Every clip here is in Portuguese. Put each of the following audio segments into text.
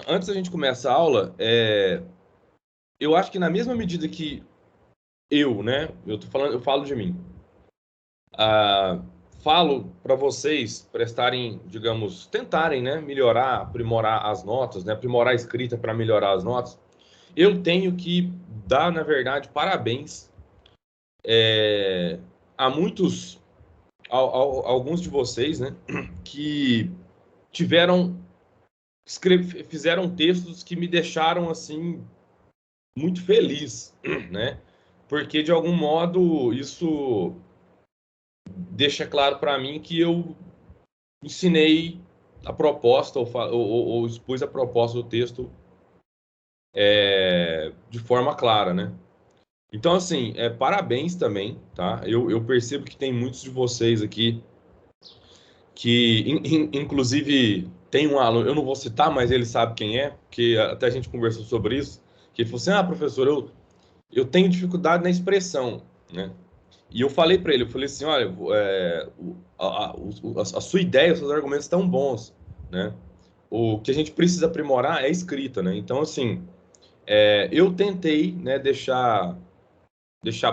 Antes da gente começar a aula, eu acho que na mesma medida que né, eu falo de mim, ah, falo para vocês prestarem, digamos, tentarem, né, melhorar, aprimorar as notas, né, aprimorar a escrita para melhorar as notas. Eu tenho que dar, na verdade, parabéns a alguns de vocês, né, que tiveram, fizeram textos que me deixaram assim muito feliz, né? Porque de algum modo isso deixa claro para mim que eu ensinei a proposta ou expus a proposta do texto de forma clara, né? Então, assim, parabéns também, tá? Eu percebo que tem muitos de vocês aqui que, inclusive, tem um aluno, eu não vou citar, mas ele sabe quem é, porque até a gente conversou sobre isso, que ele falou assim, professor, eu tenho dificuldade na expressão, né? E eu falei para ele, eu falei assim, olha, a sua ideia, os seus argumentos estão bons, né? O que a gente precisa aprimorar é a escrita, né? Então, assim, eu tentei, né, deixar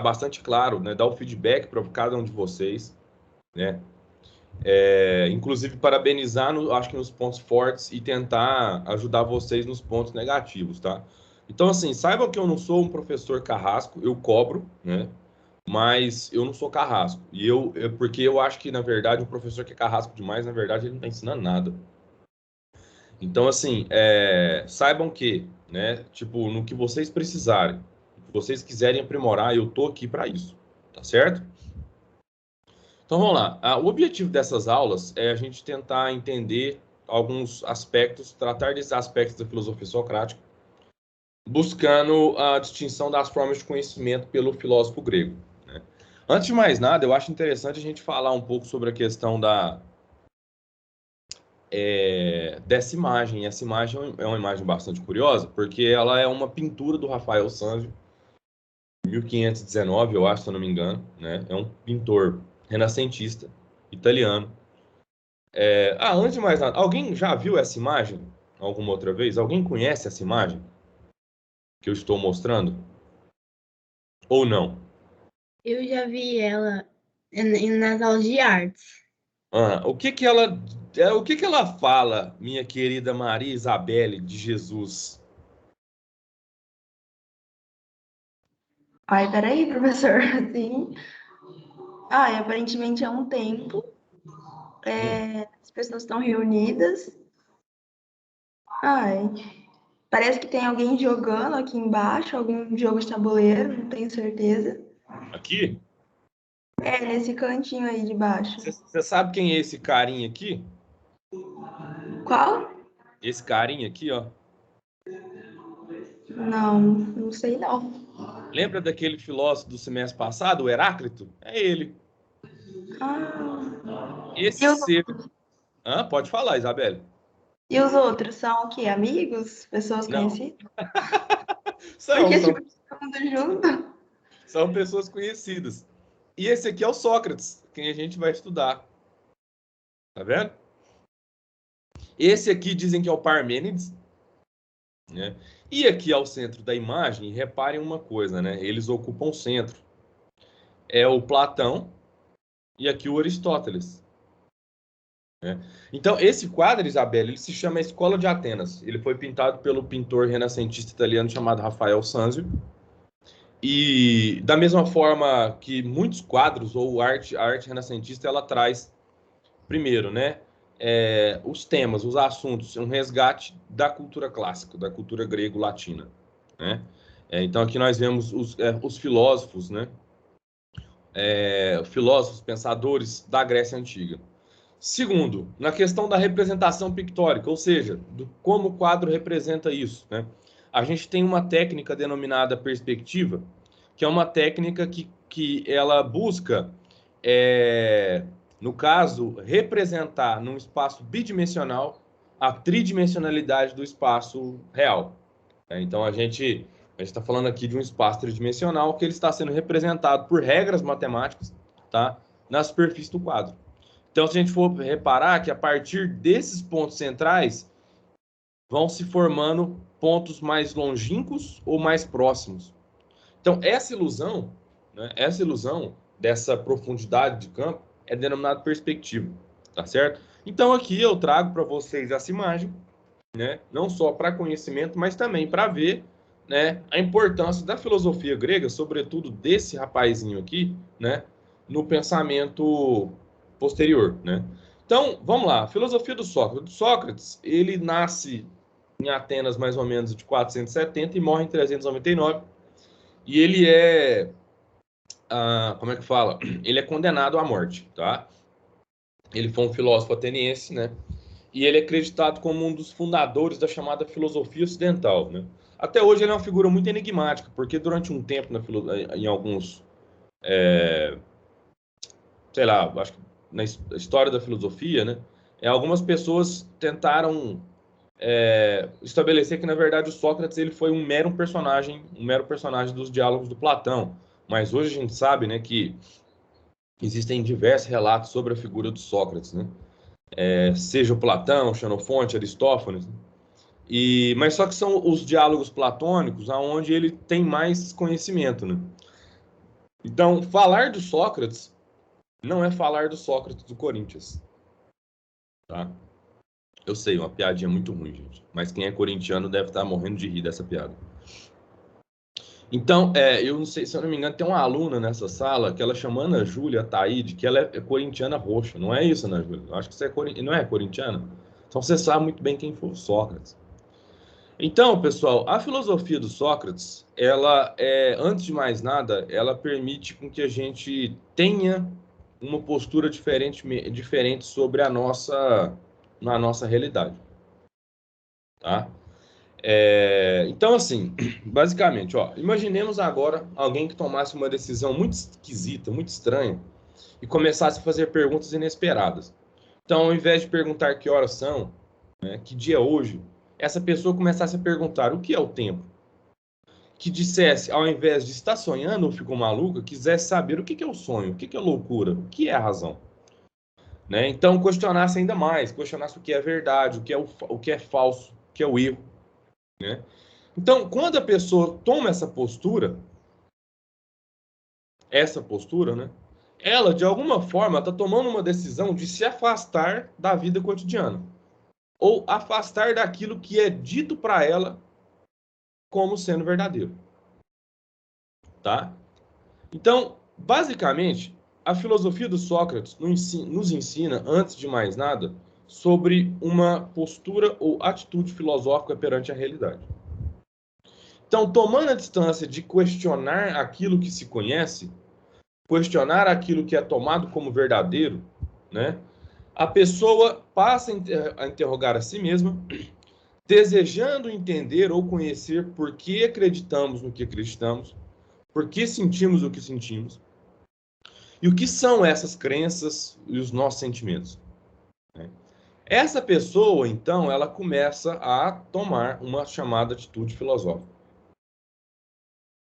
bastante claro, né, dar o feedback para cada um de vocês, né? Inclusive parabenizar, acho que nos pontos fortes e tentar ajudar vocês nos pontos negativos, tá? Então, assim, saibam que eu não sou um professor carrasco, eu cobro, né? Mas eu não sou carrasco. Porque eu acho que, na verdade, um professor que é carrasco demais, na verdade, ele não está ensinando nada. Então, assim, saibam que, né, tipo, no que vocês precisarem, se vocês quiserem aprimorar, eu tô aqui para isso, tá certo? Então, vamos lá. O objetivo dessas aulas é a gente tentar entender alguns aspectos, tratar desses aspectos da filosofia socrática, buscando a distinção das formas de conhecimento pelo filósofo grego, né? Antes de mais nada, eu acho interessante a gente falar um pouco sobre a questão dessa imagem. Essa imagem é uma imagem bastante curiosa, porque ela é uma pintura do Rafael Sanzio, 1519, eu acho, se eu não me engano, né? É um pintor renascentista italiano. Antes de mais nada, alguém já viu essa imagem alguma outra vez? Alguém conhece essa imagem que eu estou mostrando? Ou não? Eu já vi ela nas aulas de artes. O que que ela fala, minha querida Maria Isabelle de Jesus? Ai, peraí, professor. Assim. Aparentemente é um templo. As pessoas estão reunidas. Ai, parece que tem alguém jogando aqui embaixo, algum jogo de tabuleiro, não tenho certeza. Aqui? Nesse cantinho aí de baixo. Você sabe quem é esse carinha aqui? Qual? Esse carinha aqui, ó. Não, não sei não. Lembra daquele filósofo do semestre passado, o Heráclito? É ele. Esse E os, ser. Pode falar, Isabelle. e os outros são o quê? Amigos? Pessoas Não. conhecidas? São, Porque, são, tipo, todo mundo junto. são pessoas conhecidas. E esse aqui é o Sócrates, quem a gente vai estudar. Tá vendo? Esse aqui dizem que é o Parmênides, né? E aqui ao centro da imagem, reparem uma coisa, né? Eles ocupam o centro. É o Platão e aqui o Aristóteles, né? Então, esse quadro, Isabelle, ele se chama Escola de Atenas. Ele foi pintado pelo pintor renascentista italiano chamado Rafael Sanzio. E da mesma forma que muitos quadros ou a arte renascentista, ela traz primeiro, né, os temas, os assuntos, um resgate da cultura clássica, da cultura grego-latina, né? Então aqui nós vemos os filósofos, né? Filósofos, pensadores da Grécia Antiga. Segundo, na questão da representação pictórica, ou seja, do como o quadro representa isso, né? A gente tem uma técnica denominada perspectiva, que é uma técnica que ela busca, no caso, representar num espaço bidimensional a tridimensionalidade do espaço real. Então, a gente está falando aqui de um espaço tridimensional que ele está sendo representado por regras matemáticas, tá? Na superfície do quadro. Então, se a gente for reparar que a partir desses pontos centrais, vão se formando pontos mais longínquos ou mais próximos. Então, essa ilusão, né, essa ilusão dessa profundidade de campo é denominada perspectiva, tá certo? Então, aqui eu trago para vocês essa imagem, né, não só para conhecimento, mas também para ver, né, a importância da filosofia grega, sobretudo desse rapazinho aqui, né, no pensamento posterior, né? Então, vamos lá, a filosofia do Sócrates. Sócrates, ele nasce em Atenas mais ou menos de 470 e morre em 399. E ele é, como é que fala? Ele é condenado à morte, tá? Ele foi um filósofo ateniense, né? E ele é acreditado como um dos fundadores da chamada filosofia ocidental, né? Até hoje ele é uma figura muito enigmática, porque durante um tempo em alguns, sei lá, acho que na história da filosofia, né? Algumas pessoas tentaram estabelecer que na verdade o Sócrates ele foi um mero personagem dos diálogos do Platão. Mas hoje a gente sabe, né, que existem diversos relatos sobre a figura do Sócrates, né? Seja o Platão, Xenofonte, Aristófanes, né? Mas só que são os diálogos platônicos aonde ele tem mais conhecimento, né? Então, falar do Sócrates não é falar do Sócrates do Corinthians, tá? Eu sei, uma piadinha muito ruim, gente. Mas quem é corintiano deve estar morrendo de rir dessa piada. Então, eu não sei, se eu não me engano, tem uma aluna nessa sala que ela chama Ana Júlia Taide, que ela é corintiana roxa. Não é isso, Ana Júlia? Eu acho que você não é corintiana? Então você sabe muito bem quem foi o Sócrates. Então, pessoal, a filosofia do Sócrates, ela antes de mais nada, ela permite com que a gente tenha uma postura diferente sobre na nossa realidade, tá? Então, assim, basicamente, ó, imaginemos agora alguém que tomasse uma decisão muito esquisita, muito estranha, e começasse a fazer perguntas inesperadas. Então, ao invés de perguntar que horas são, né, que dia é hoje, essa pessoa começasse a perguntar o que é o tempo. Que dissesse, ao invés de estar sonhando ou ficou maluca, quisesse saber o que é o sonho, o que é loucura, o que é a razão. Né? Então, questionasse ainda mais, questionasse o que é verdade, o que é falso, o que é o erro. Né? Então, quando a pessoa toma essa postura, né? Ela, de alguma forma, está tomando uma decisão de se afastar da vida cotidiana. Ou afastar daquilo que é dito para ela como sendo verdadeiro. Tá? Então, basicamente, a filosofia do Sócrates nos ensina, antes de mais nada, sobre uma postura ou atitude filosófica perante a realidade. Então, tomando a distância de questionar aquilo que se conhece, questionar aquilo que é tomado como verdadeiro, né? A pessoa passa a interrogar a si mesma, desejando entender ou conhecer por que acreditamos no que acreditamos, por que sentimos o que sentimos, e o que são essas crenças e os nossos sentimentos. Né? Essa pessoa, então, ela começa a tomar uma chamada atitude filosófica.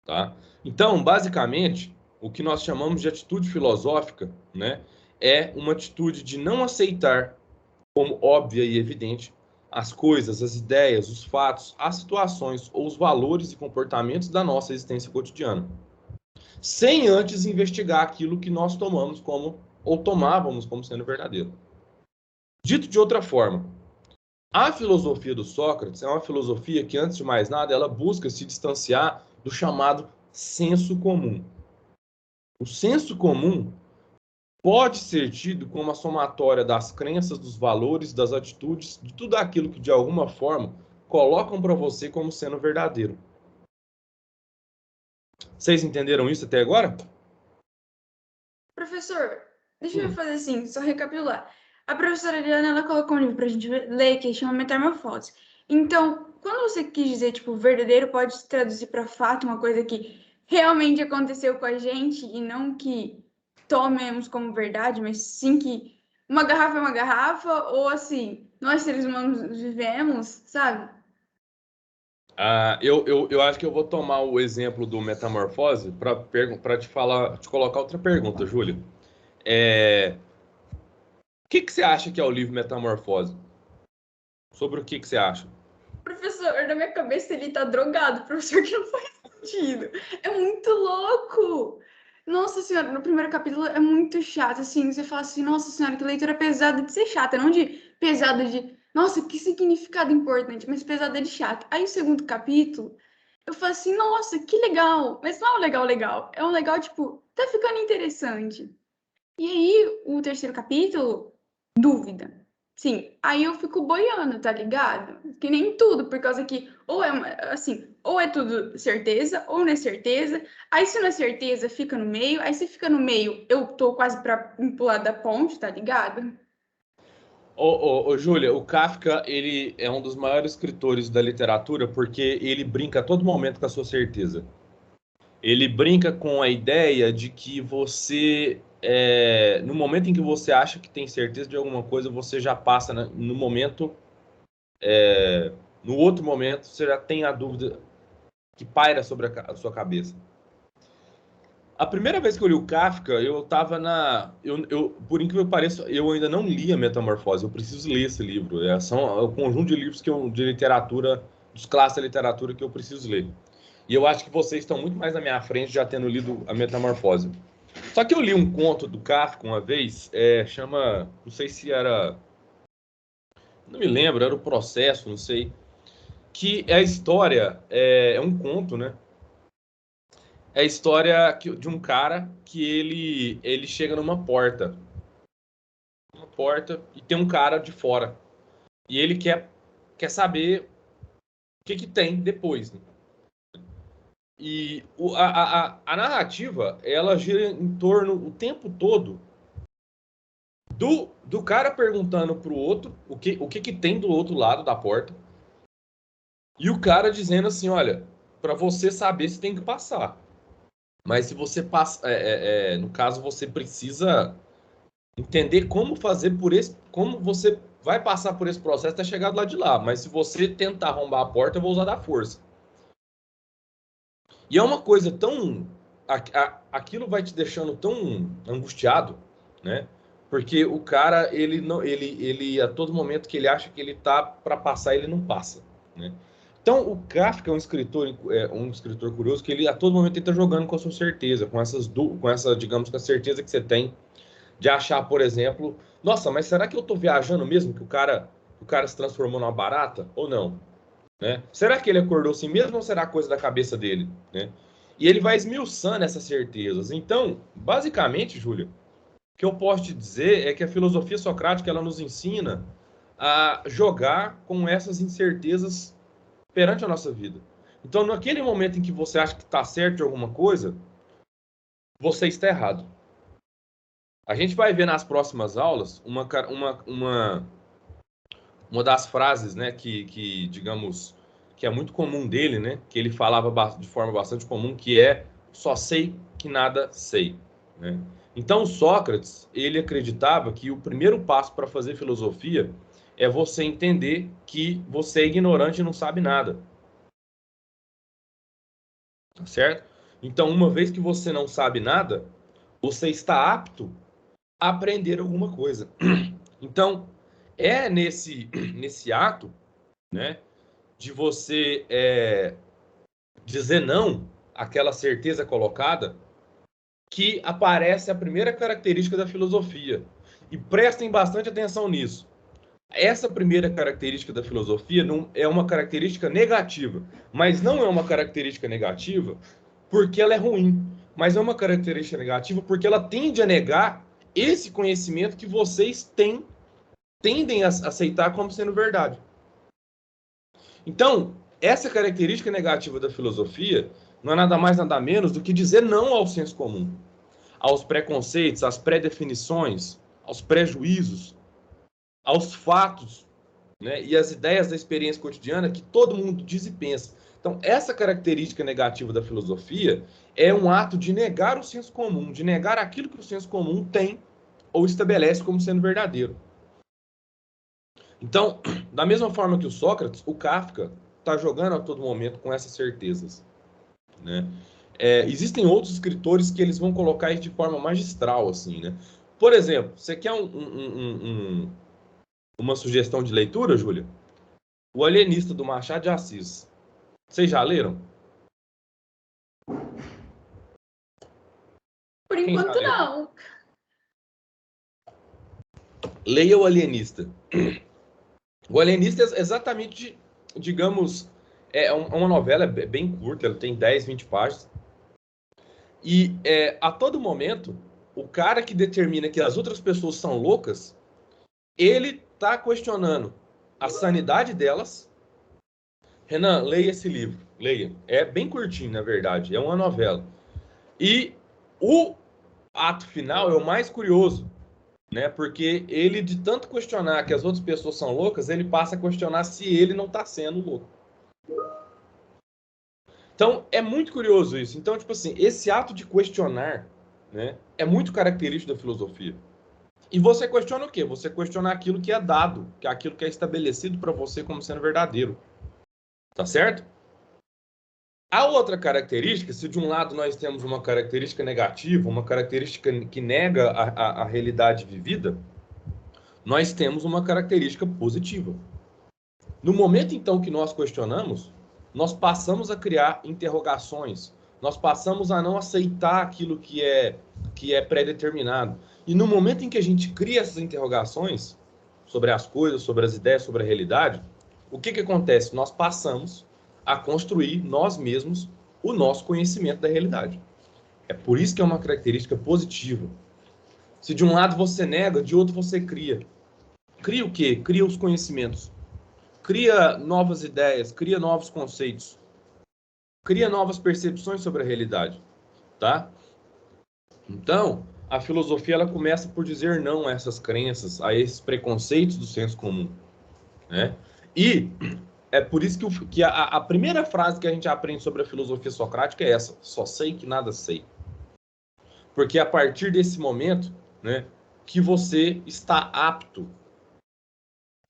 Tá? Então, basicamente, o que nós chamamos de atitude filosófica, né, é uma atitude de não aceitar como óbvia e evidente as coisas, as ideias, os fatos, as situações ou os valores e comportamentos da nossa existência cotidiana, sem antes investigar aquilo que nós tomamos como ou tomávamos como sendo verdadeiro. Dito de outra forma, a filosofia do Sócrates é uma filosofia que, antes de mais nada, ela busca se distanciar do chamado senso comum. O senso comum pode ser tido como a somatória das crenças, dos valores, das atitudes, de tudo aquilo que, de alguma forma, colocam para você como sendo verdadeiro. Vocês entenderam isso até agora? Professor, deixa eu fazer assim, só recapitular. A professora Eliana, ela colocou um livro pra gente ler que chama Metamorfose. Então, quando você quis dizer, tipo, verdadeiro, pode se traduzir para fato, uma coisa que realmente aconteceu com a gente e não que tomemos como verdade, mas sim que uma garrafa é uma garrafa, ou assim, nós seres humanos vivemos, sabe? Eu acho que eu vou tomar o exemplo do Metamorfose para te colocar outra pergunta, Júlia. O que você acha que é o livro Metamorfose? Sobre o que você acha? Professor, na minha cabeça ele tá drogado, professor, que não faz sentido. É muito louco. Nossa senhora, no primeiro capítulo é muito chato, assim, você fala assim, nossa senhora, que leitura pesada de ser chata, não de pesada de, nossa, que significado importante, mas pesada de chata. Aí o segundo capítulo, eu falo assim, nossa, que legal, mas não é um legal legal, é um legal, tipo, tá ficando interessante. E aí, o terceiro capítulo, dúvida. Sim, aí eu fico boiando, tá ligado? Que nem tudo, por causa que ou é assim, ou é tudo certeza, ou não é certeza. Aí se não é certeza, fica no meio. Aí se fica no meio, eu tô quase pra pular da ponte, tá ligado? Ô, Júlia, o Kafka, ele é um dos maiores escritores da literatura porque ele brinca a todo momento com a sua certeza. Ele brinca com a ideia de que você, no momento em que você acha que tem certeza de alguma coisa, você já passa, né, no momento, no outro momento, você já tem a dúvida que paira sobre a sua cabeça. A primeira vez que eu li o Kafka, eu tava por incrível que pareça, eu ainda não li a Metamorfose. Eu preciso ler esse livro. É um conjunto de livros de literatura, dos clássicos da literatura que eu preciso ler. E eu acho que vocês estão muito mais na minha frente já tendo lido a Metamorfose. Só que eu li um conto do Kafka uma vez, chama, não sei se era, não me lembro, era o Processo, não sei, que é a história, é um conto, né? É a história de um cara que ele chega numa porta. Uma porta e tem um cara de fora. E ele quer saber o que tem depois. Né? E a narrativa, ela gira em torno, o tempo todo, do cara perguntando pro outro o que tem do outro lado da porta. E o cara dizendo assim, olha, para você saber, você tem que passar. Mas se você passa, no caso, você precisa entender como fazer como você vai passar por esse processo até chegar do lado de lá. Mas se você tentar arrombar a porta, eu vou usar da força. E é uma coisa tão, aquilo vai te deixando tão angustiado, né? Porque o cara, ele não, ele a todo momento que ele acha que ele tá para passar, ele não passa, né? Então, o Kafka é um escritor curioso que ele a todo momento ele tá jogando com a sua certeza, com essa, digamos, com a certeza que você tem de achar, por exemplo, nossa, mas será que eu tô viajando mesmo que o cara se transformou numa barata ou não, né? Será que ele acordou assim mesmo ou será coisa da cabeça dele, né? E ele vai esmiuçando essas certezas. Então, basicamente, Júlia, o que eu posso te dizer é que a filosofia socrática ela nos ensina a jogar com essas incertezas perante a nossa vida. Então, naquele momento em que você acha que está certo de alguma coisa, você está errado. A gente vai ver nas próximas aulas uma das frases, né, que digamos, que é muito comum dele, né, que ele falava de forma bastante comum, que é só sei que nada sei, né? Então, Sócrates, ele acreditava que o primeiro passo para fazer filosofia é você entender que você é ignorante e não sabe nada. Tá certo? Então, uma vez que você não sabe nada, você está apto a aprender alguma coisa. Então, é nesse ato, né, de você dizer não àquela certeza colocada, que aparece a primeira característica da filosofia. E prestem bastante atenção nisso. Essa primeira característica da filosofia não é uma característica negativa, mas não é uma característica negativa porque ela é ruim, mas é uma característica negativa porque ela tende a negar esse conhecimento que vocês tendem a aceitar como sendo verdade. Então, essa característica negativa da filosofia não é nada mais, nada menos do que dizer não ao senso comum, aos preconceitos, às pré-definições, aos prejuízos, aos fatos, né, e às ideias da experiência cotidiana que todo mundo diz e pensa. Então, essa característica negativa da filosofia é um ato de negar o senso comum, de negar aquilo que o senso comum tem ou estabelece como sendo verdadeiro. Então, da mesma forma que o Sócrates, o Kafka está jogando a todo momento com essas certezas, né? Existem outros escritores que eles vão colocar isso de forma magistral, assim, né? Por exemplo, você quer uma sugestão de leitura, Júlia? O Alienista, do Machado de Assis. Vocês já leram? Por Quem já enquanto, leu? não. Leia O Alienista. O Alienista é exatamente, digamos, é uma novela bem curta, ela tem 10, 20 páginas. E a todo momento, o cara que determina que as outras pessoas são loucas, ele está questionando a sanidade delas. Renan, leia esse livro, leia. É bem curtinho, na verdade, é uma novela. E o ato final é o mais curioso, né? Porque ele, de tanto questionar que as outras pessoas são loucas, ele passa a questionar se ele não está sendo louco. Então, é muito curioso isso. Então, tipo assim, esse ato de questionar, né, é muito característico da filosofia. E você questiona o quê? Você questiona aquilo que é dado, que é aquilo que é estabelecido para você como sendo verdadeiro. Tá certo? A outra característica, se de um lado nós temos uma característica negativa, uma característica que nega a realidade vivida, nós temos uma característica positiva. No momento, então, que nós questionamos, nós passamos a criar interrogações, nós passamos a não aceitar aquilo que é pré-determinado. E no momento em que a gente cria essas interrogações sobre as coisas, sobre as ideias, sobre a realidade, o que acontece? Nós passamos a construir nós mesmos o nosso conhecimento da realidade. É por isso que é uma característica positiva. Se de um lado você nega, de outro você cria. Cria o quê? Cria os conhecimentos. Cria novas ideias, cria novos conceitos, cria novas percepções sobre a realidade, tá? Então, a filosofia ela começa por dizer não a essas crenças, a esses preconceitos do senso comum, né? E é por isso que a primeira frase que a gente aprende sobre a filosofia socrática é essa: só sei que nada sei. Porque é a partir desse momento, né, que você está apto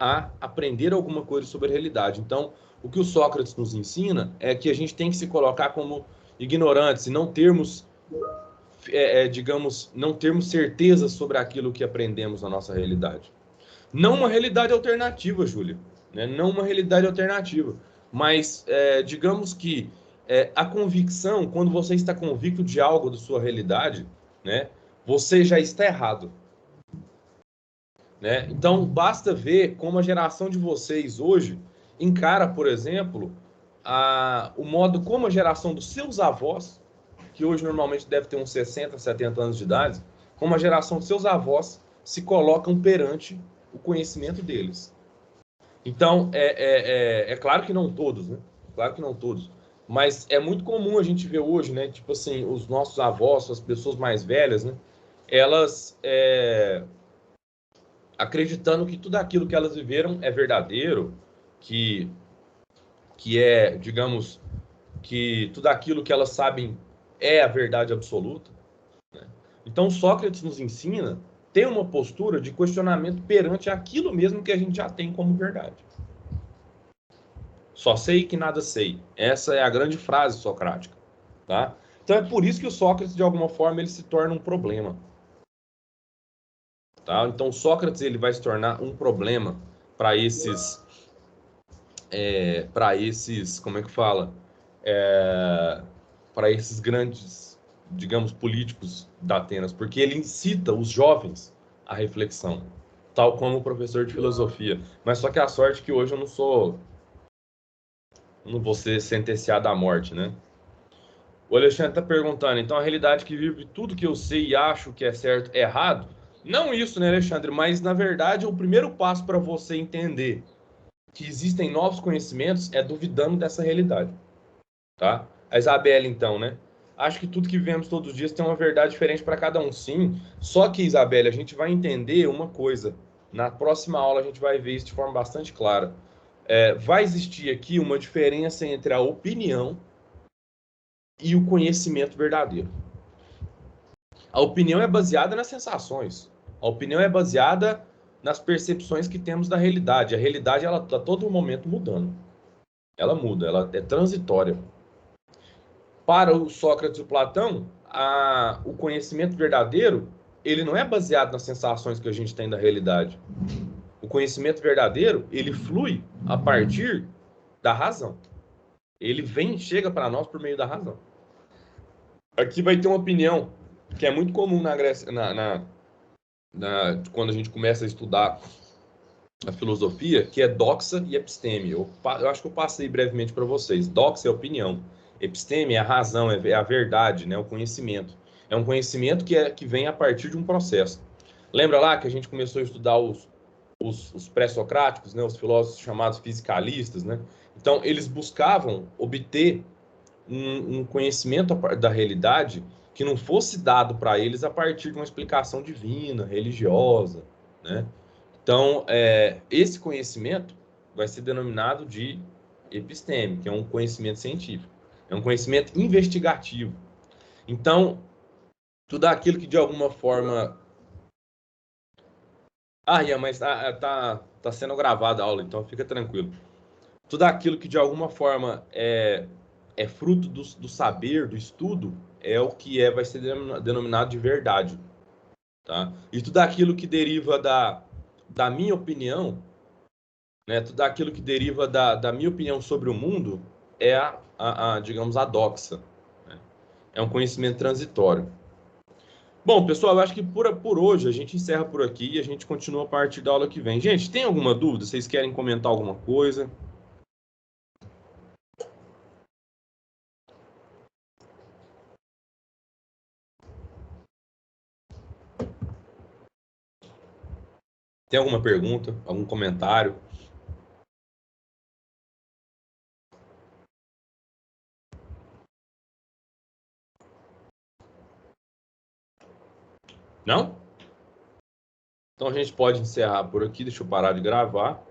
a aprender alguma coisa sobre a realidade. Então, o que o Sócrates nos ensina é que a gente tem que se colocar como ignorantes e não termos, digamos, não termos certeza sobre aquilo que aprendemos na nossa realidade. Não uma realidade alternativa, Júlia, né? Não uma realidade alternativa, mas digamos que a convicção, quando você está convicto de algo da sua realidade, né, você já está errado. Né? Então, basta ver como a geração de vocês hoje encara, por exemplo, o modo como a geração dos seus avós, que hoje normalmente deve ter uns 60, 70 anos de idade, como a geração dos seus avós se colocam perante o conhecimento deles. Então, é claro que não todos, né? Claro que não todos. Mas é muito comum a gente ver hoje, né? Tipo assim, os nossos avós, as pessoas mais velhas, né? Elas acreditando que tudo aquilo que elas viveram é verdadeiro, que é, digamos, que tudo aquilo que elas sabem é a verdade absoluta. Né? Então, Sócrates nos ensina ter uma postura de questionamento perante aquilo mesmo que a gente já tem como verdade. Só sei que nada sei. Essa é a grande frase socrática. Tá? Então, é por isso que o Sócrates, de alguma forma, ele se torna um problema. Tá? Então, Sócrates ele vai se tornar um problema para esses, como é que fala? Para esses grandes, digamos, políticos da Atenas, porque ele incita os jovens à reflexão, tal como o professor de filosofia. Mas só que a sorte é que hoje eu não vou ser sentenciado à morte, né? O Alexandre está perguntando, então a realidade que vive tudo que eu sei e acho que é certo é errado? Não isso, né, Alexandre? Mas, na verdade, o primeiro passo para você entender que existem novos conhecimentos é duvidando dessa realidade, tá? A Isabela, então, né? Acho que tudo que vivemos todos os dias tem uma verdade diferente para cada um, sim. Só que, Isabela, a gente vai entender uma coisa. Na próxima aula a gente vai ver isso de forma bastante clara. Vai existir aqui uma diferença entre a opinião e o conhecimento verdadeiro. A opinião é baseada nas sensações. A opinião é baseada nas percepções que temos da realidade. A realidade, ela está todo momento mudando. Ela muda, ela é transitória. Para o Sócrates e o Platão, o conhecimento verdadeiro, ele não é baseado nas sensações que a gente tem da realidade. O conhecimento verdadeiro, ele flui a partir da razão. Ele chega para nós por meio da razão. Aqui vai ter uma opinião que é muito comum na Grécia, quando a gente começa a estudar a filosofia, que é doxa e episteme. Eu acho que eu passei brevemente para vocês. Doxa é a opinião. Episteme é a razão, é a verdade, né? O conhecimento. É um conhecimento que vem a partir de um processo. Lembra lá que a gente começou a estudar os pré-socráticos, né? Os filósofos chamados fisicalistas, né? Então, eles buscavam obter um conhecimento da realidade que não fosse dado para eles a partir de uma explicação divina, religiosa, né? Então, esse conhecimento vai ser denominado de episteme, que é um conhecimento científico. É um conhecimento investigativo. Então, tudo aquilo que de alguma forma... Ian, mas tá sendo gravada a aula, então fica tranquilo. Tudo aquilo que de alguma forma é fruto do saber, do estudo, é o que vai ser denominado de verdade. Tá? E tudo aquilo que deriva da minha opinião, né, tudo aquilo que deriva da minha opinião sobre o mundo é digamos, a doxa. Né? É um conhecimento transitório. Bom, pessoal, eu acho que por hoje a gente encerra por aqui e a gente continua a partir da aula que vem. Gente, tem alguma dúvida? Vocês querem comentar alguma coisa? Tem alguma pergunta? Algum comentário? Não? Então a gente pode encerrar por aqui. Deixa eu parar de gravar.